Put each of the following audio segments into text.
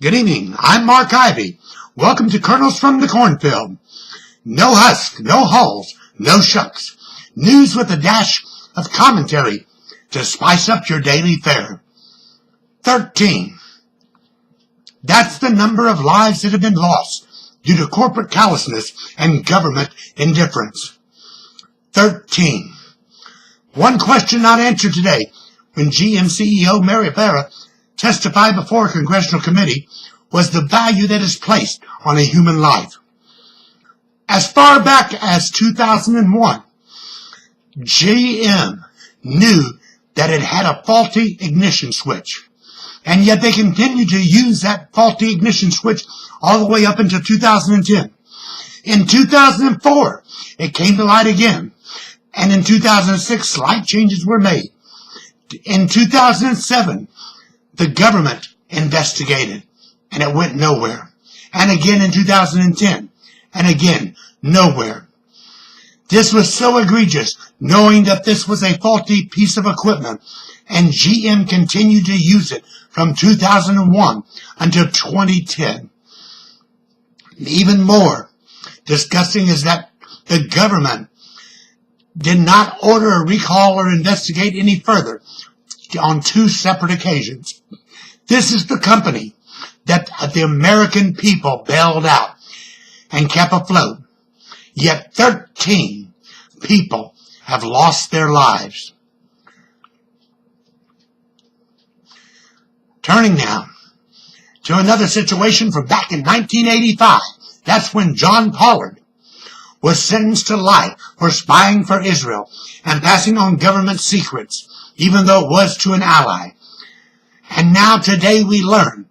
Good evening. I'm Mark Ivy. Welcome to Kernels from the Cornfield. No husk, no hulls, no shucks. News with a dash of commentary to spice up your daily fare. 13. That's the number of lives that have been lost due to corporate callousness and government indifference. 13. One question not answered today when GM CEO Mary Barra testified before a congressional committee was the value that is placed on a human life. As far back as 2001, GM knew that it had a faulty ignition switch, and yet they continued to use that faulty ignition switch all the way up until 2010. In 2004, it came to light again, and in 2006, slight changes were made. In 2007, the government investigated, and it went nowhere. And again in 2010, and again, nowhere. This was so egregious, knowing that this was a faulty piece of equipment, and GM continued to use it from 2001 until 2010. Even more disgusting is that the government did not order a recall or investigate any further on two separate occasions. This is the company that the American people bailed out and kept afloat. Yet 13 people have lost their lives. Turning now to another situation from back in 1985. That's when John Pollard was sentenced to life for spying for Israel and passing on government secrets, even though it was to an ally. And now today we learn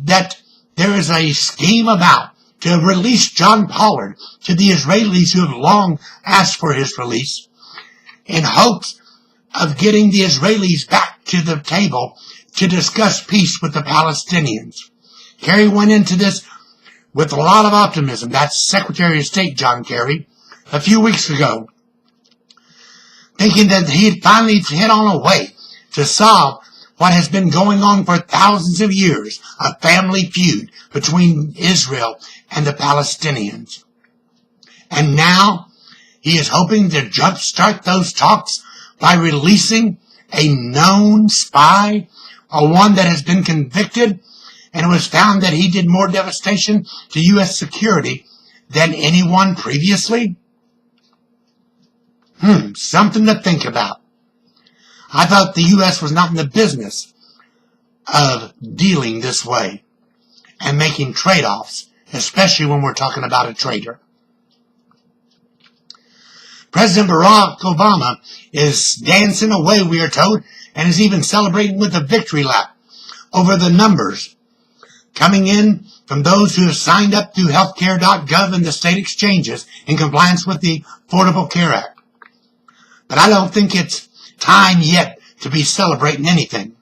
that there is a scheme about to release John Pollard to the Israelis who have long asked for his release in hopes of getting the Israelis back to the table to discuss peace with the Palestinians. Kerry went into this with a lot of optimism. That's Secretary of State John Kerry a few weeks ago, thinking that he had finally hit on a way to solve what has been going on for thousands of years, a family feud between Israel and the Palestinians. And now he is hoping to jumpstart those talks by releasing a known spy, or one that has been convicted, and it was found that he did more devastation to U.S. security than anyone previously. Something to think about. I thought the U.S. was not in the business of dealing this way and making trade-offs, especially when we're talking about a traitor. President Barack Obama is dancing away, we are told, and is even celebrating with a victory lap over the numbers coming in from those who have signed up through healthcare.gov and the state exchanges in compliance with the Affordable Care Act. But I don't think it's time yet to be celebrating anything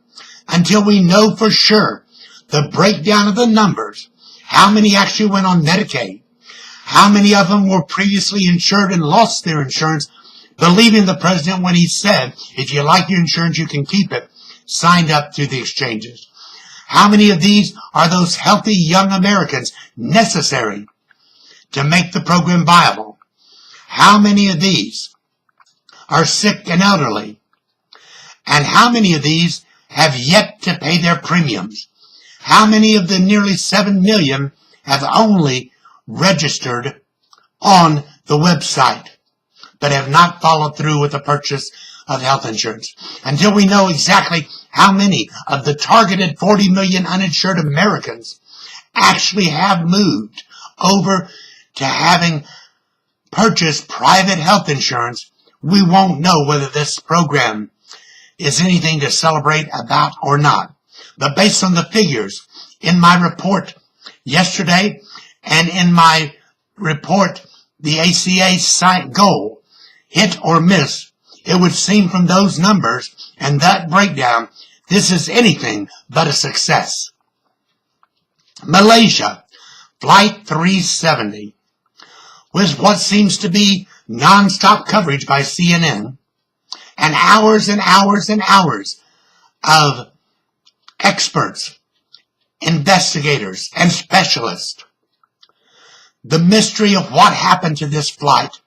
until we know for sure the breakdown of the numbers, how many actually went on Medicaid, how many of them were previously insured and lost their insurance, believing the president when he said, if you like your insurance, you can keep it, signed up through the exchanges. How many of these are those healthy young Americans necessary to make the program viable? How many of these are sick and elderly? And how many of these have yet to pay their premiums? How many of the nearly 7 million have only registered on the website but have not followed through with the purchase of health insurance? Until we know exactly how many of the targeted 40 million uninsured Americans actually have moved over to having purchased private health insurance, we won't know whether this program is anything to celebrate about or not. But based on the figures in my report yesterday and in my report, the ACA site goal, hit or miss, it would seem from those numbers and that breakdown, this is anything but a success. Malaysia, Flight 370, with what seems to be non-stop coverage by CNN, and hours and hours and hours of experts investigators, and specialists. The mystery of what happened to this flight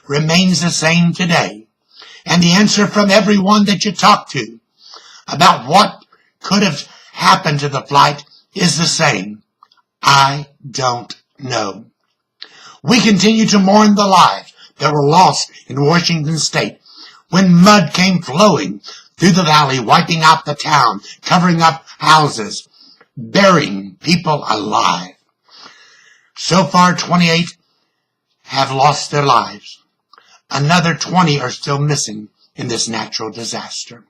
remains the same today, and the answer from everyone that you talk to about what could have happened to the flight is the same. I don't know. We continue to mourn the lives that were lost in Washington State when mud came flowing through the valley, wiping out the town, covering up houses, burying people alive. So far, 28 have lost their lives. Another 20 are still missing in this natural disaster.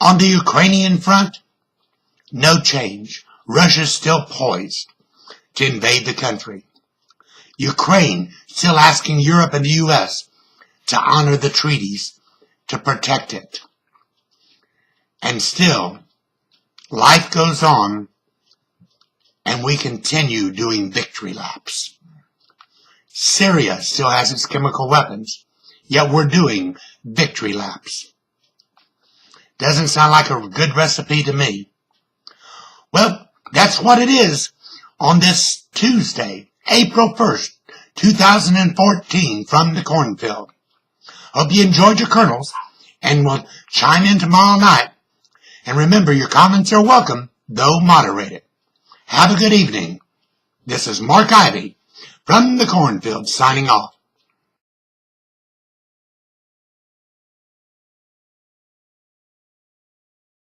On the Ukrainian front, no change. Russia's still poised to invade the country. Ukraine still asking Europe and the U.S. to honor the treaties to protect it. And still, life goes on, and we continue doing victory laps. Syria still has its chemical weapons, yet we're doing victory laps. Doesn't sound like a good recipe to me. Well, that's what it is on this Tuesday, April 1st, 2014, from the Cornfield. Hope you enjoyed your kernels, and we'll chime in tomorrow night. And remember, your comments are welcome, though moderated. Have a good evening. This is Mark Ivy from the Cornfield signing off.